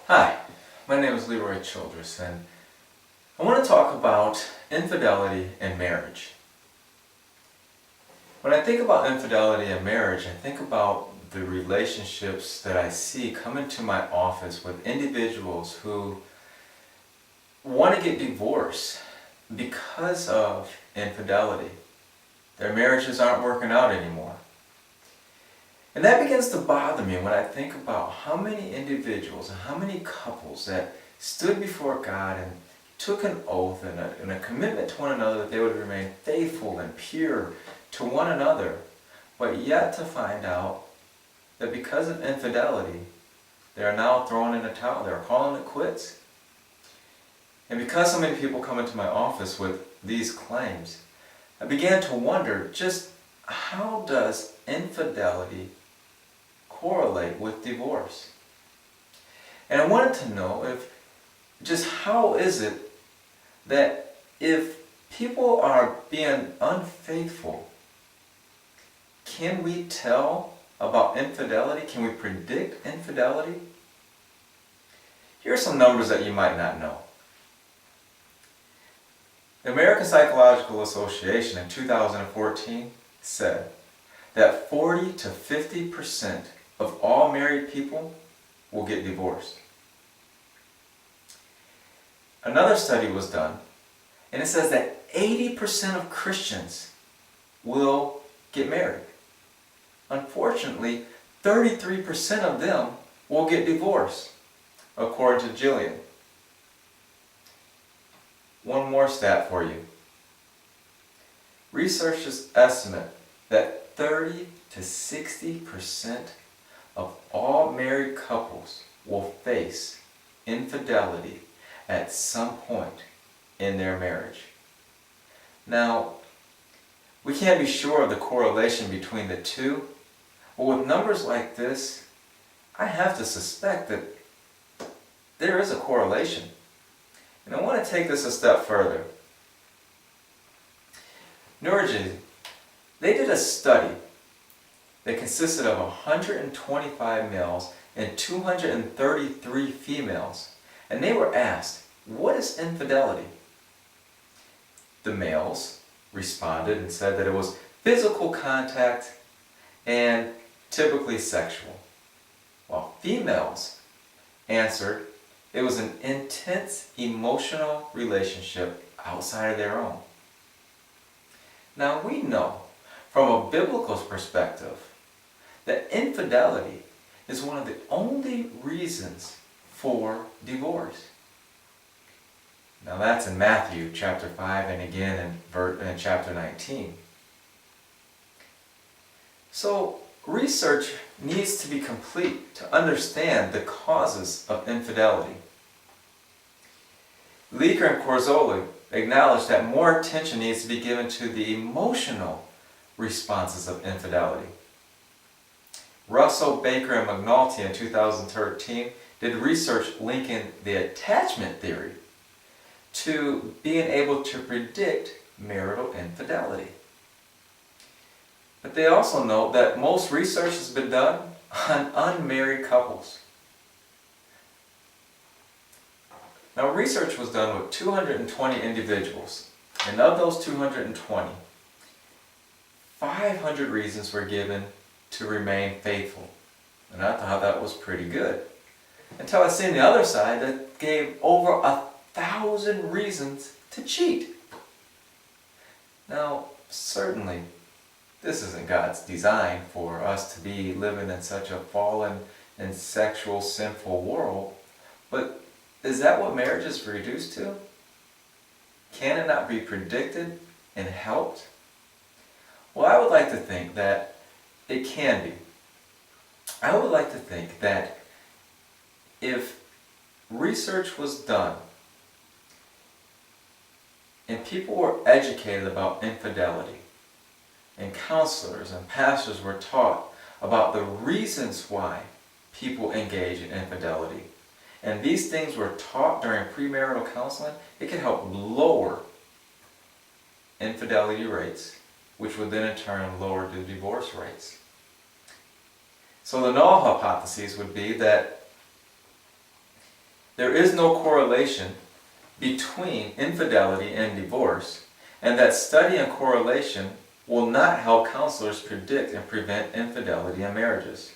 Hi, my name is Leroy Childress, and I want to talk about infidelity in marriage. When I think about infidelity in marriage, I think about the relationships that I see come into my office with individuals who want to get divorced because of infidelity. Their marriages aren't working out anymore. And that begins to bother me when I think about how many individuals and how many couples that stood before God and took an oath and a commitment to one another that they would remain faithful and pure to one another, but yet to find out that because of infidelity, they are now throwing in a towel, they're calling it quits. And because so many people come into my office with these claims, I began to wonder just how does infidelity correlate with divorce? And I wanted to know how is it that if people are being unfaithful, can we tell about infidelity? Can we predict infidelity? Here are some numbers that you might not know. The American Psychological Association in 2014 said that 40 to 50% of all married people will get divorced. Another study was done, and it says that 80% of Christians will get married. Unfortunately, 33% of them will get divorced, according to Jillian. One more stat for you. Researchers estimate that 30 to 60% of all married couples will face infidelity at some point in their marriage. Now, we can't be sure of the correlation between the two, but with numbers like this, I have to suspect that there is a correlation. And I want to take this a step further. Neurogen, they did a study that consisted of 125 males and 233 females. And they were asked, what is infidelity? The males responded and said that it was physical contact and typically sexual, while females answered it was an intense emotional relationship outside of their own. Now we know from a biblical perspective that infidelity is one of the only reasons for divorce. Now that's in Matthew chapter 5 and again in chapter 19. So research needs to be complete to understand the causes of infidelity. Leaker and Corzoli acknowledged that more attention needs to be given to the emotional responses of infidelity. Russell, Baker, and McNulty in 2013 did research linking the attachment theory to being able to predict marital infidelity. But they also note that most research has been done on unmarried couples. Now, research was done with 220 individuals, and of those 220, 500 reasons were given to remain faithful. And I thought that was pretty good. Until I seen the other side that gave over 1,000 reasons to cheat. Now, certainly, this isn't God's design for us to be living in such a fallen and sexual, sinful world, but is that what marriage is reduced to? Can it not be predicted and helped? Well, I would like to think that it can be. I would like to think that if research was done and people were educated about infidelity, and counselors and pastors were taught about the reasons why people engage in infidelity, and these things were taught during premarital counseling, it can help lower infidelity rates, which would then in turn lower the divorce rates. So the null hypothesis would be that there is no correlation between infidelity and divorce, and that study and correlation will not help counselors predict and prevent infidelity in marriages.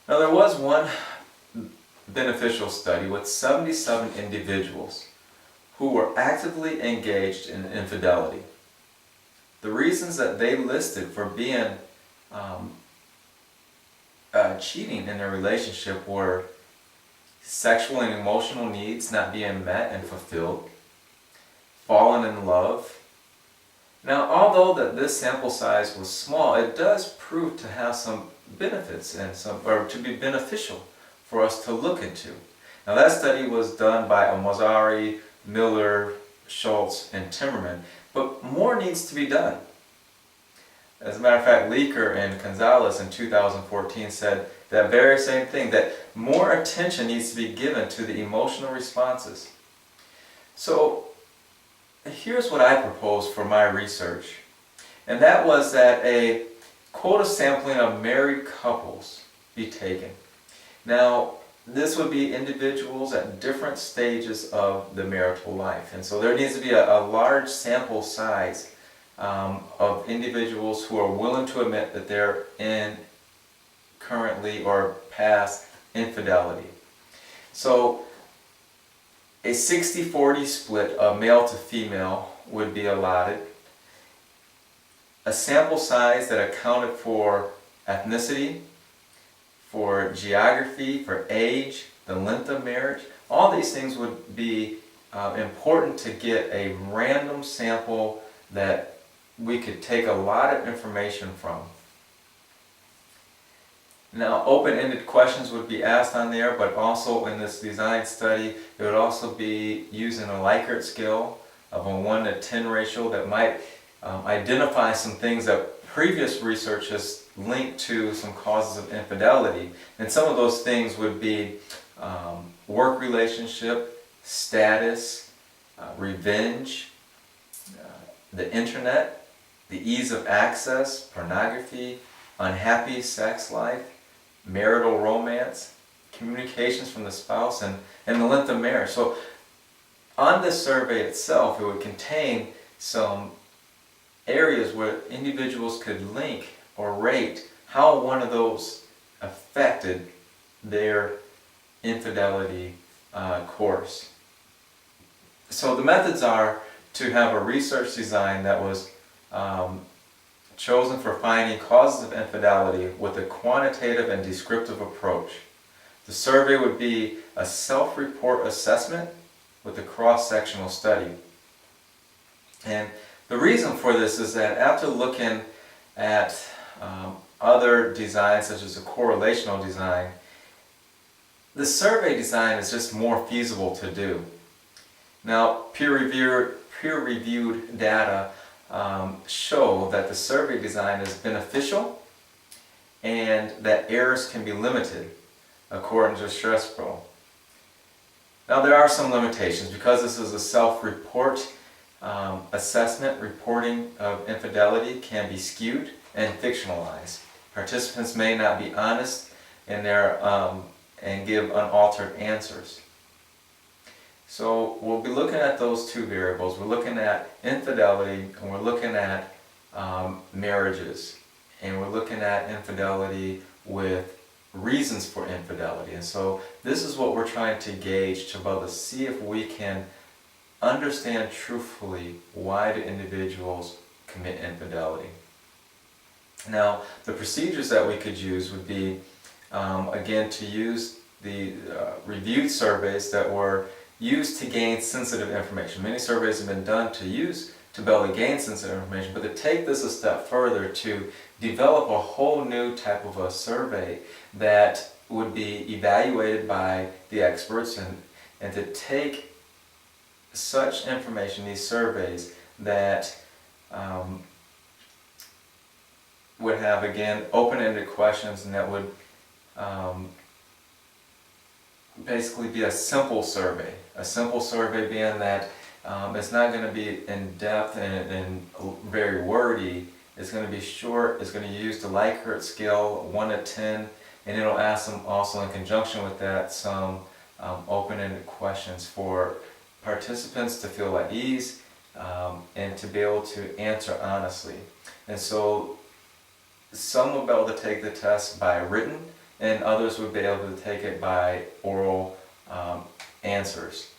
Now, there was one beneficial study with 77 individuals who were actively engaged in infidelity. The reasons that they listed for being cheating in their relationship were sexual and emotional needs not being met and fulfilled, falling in love. Now, although that this sample size was small, it does prove to have some benefits and or to be beneficial for us to look into. Now, that study was done by Amazari, Miller, Schultz, and Timmerman, but more needs to be done. As a matter of fact, Leaker and Gonzalez in 2014 said that very same thing, that more attention needs to be given to the emotional responses. So here's what I proposed for my research, and that was that a quota sampling of married couples be taken. Now, this would be individuals at different stages of the marital life, and so there needs to be a large sample size of individuals who are willing to admit that they're in currently or past infidelity. So a 60-40 split of male to female would be allotted. A sample size that accounted for ethnicity, for geography, for age, the length of marriage. All these things would be important to get a random sample that we could take a lot of information from. Now, open-ended questions would be asked on there, but also in this design study, it would also be using a Likert scale of a 1 to 10 ratio that might identify some things that previous research has linked to some causes of infidelity. And some of those things would be work relationship, status, revenge, the internet, the ease of access, pornography, unhappy sex life, marital romance, communications from the spouse, and the length of marriage. So on this survey itself, it would contain some areas where individuals could link or rate how one of those affected their infidelity course. So the methods are to have a research design that was chosen for finding causes of infidelity with a quantitative and descriptive approach. The survey would be a self-report assessment with a cross-sectional study. And the reason for this is that after looking at other designs such as a correlational design, the survey design is just more feasible to do. Now, peer-reviewed data show that the survey design is beneficial and that errors can be limited according to StressPro. Now, there are some limitations because this is a self-report assessment. Reporting of infidelity can be skewed and fictionalized. Participants may not be honest in their and give unaltered answers. So we'll be looking at those two variables. We're looking at infidelity and we're looking at marriages. And we're looking at infidelity with reasons for infidelity. And so this is what we're trying to gauge to see if we can understand truthfully why do individuals commit infidelity. Now, the procedures that we could use would be, again, to use the reviewed surveys that were used to gain sensitive information. Many surveys have been done to be able to gain sensitive information, but to take this a step further, to develop a whole new type of a survey that would be evaluated by the experts, and to take such information, these surveys, that would have, again, open-ended questions, and that would basically be a simple survey. A simple survey being that it's not going to be in-depth and very wordy. It's going to be short. It's going to use the Likert scale, 1 to 10, And it'll ask them also in conjunction with that some open-ended questions for participants to feel at ease and to be able to answer honestly. And so some will be able to take the test by written, and others would be able to take it by oral answers.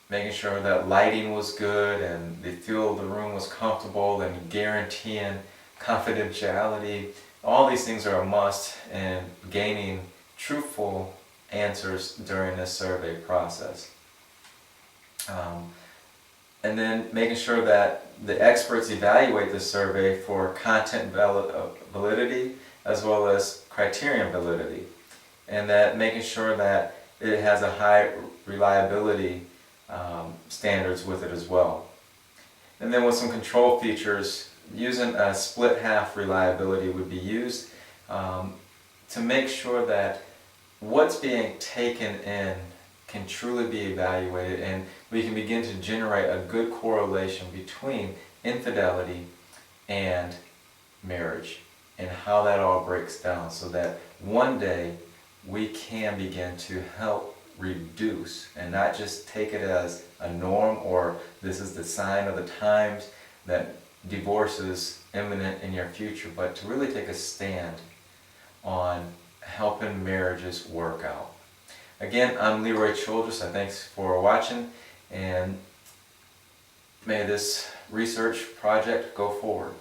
Making sure that lighting was good and the feel of the room was comfortable and guaranteeing confidentiality. All these things are a must in gaining truthful answers during this survey process. And then making sure that the experts evaluate the survey for content validity as well as criterion validity. And that making sure that it has a high reliability standards with it as well. And then with some control features, using a split half reliability would be used to make sure that what's being taken in can truly be evaluated, and we can begin to generate a good correlation between infidelity and marriage and how that all breaks down, so that one day we can begin to help reduce and not just take it as a norm or this is the sign of the times that divorce is imminent in your future, but to really take a stand on helping marriages work out. Again, I'm Leroy Childress. Thanks for watching, and may this research project go forward.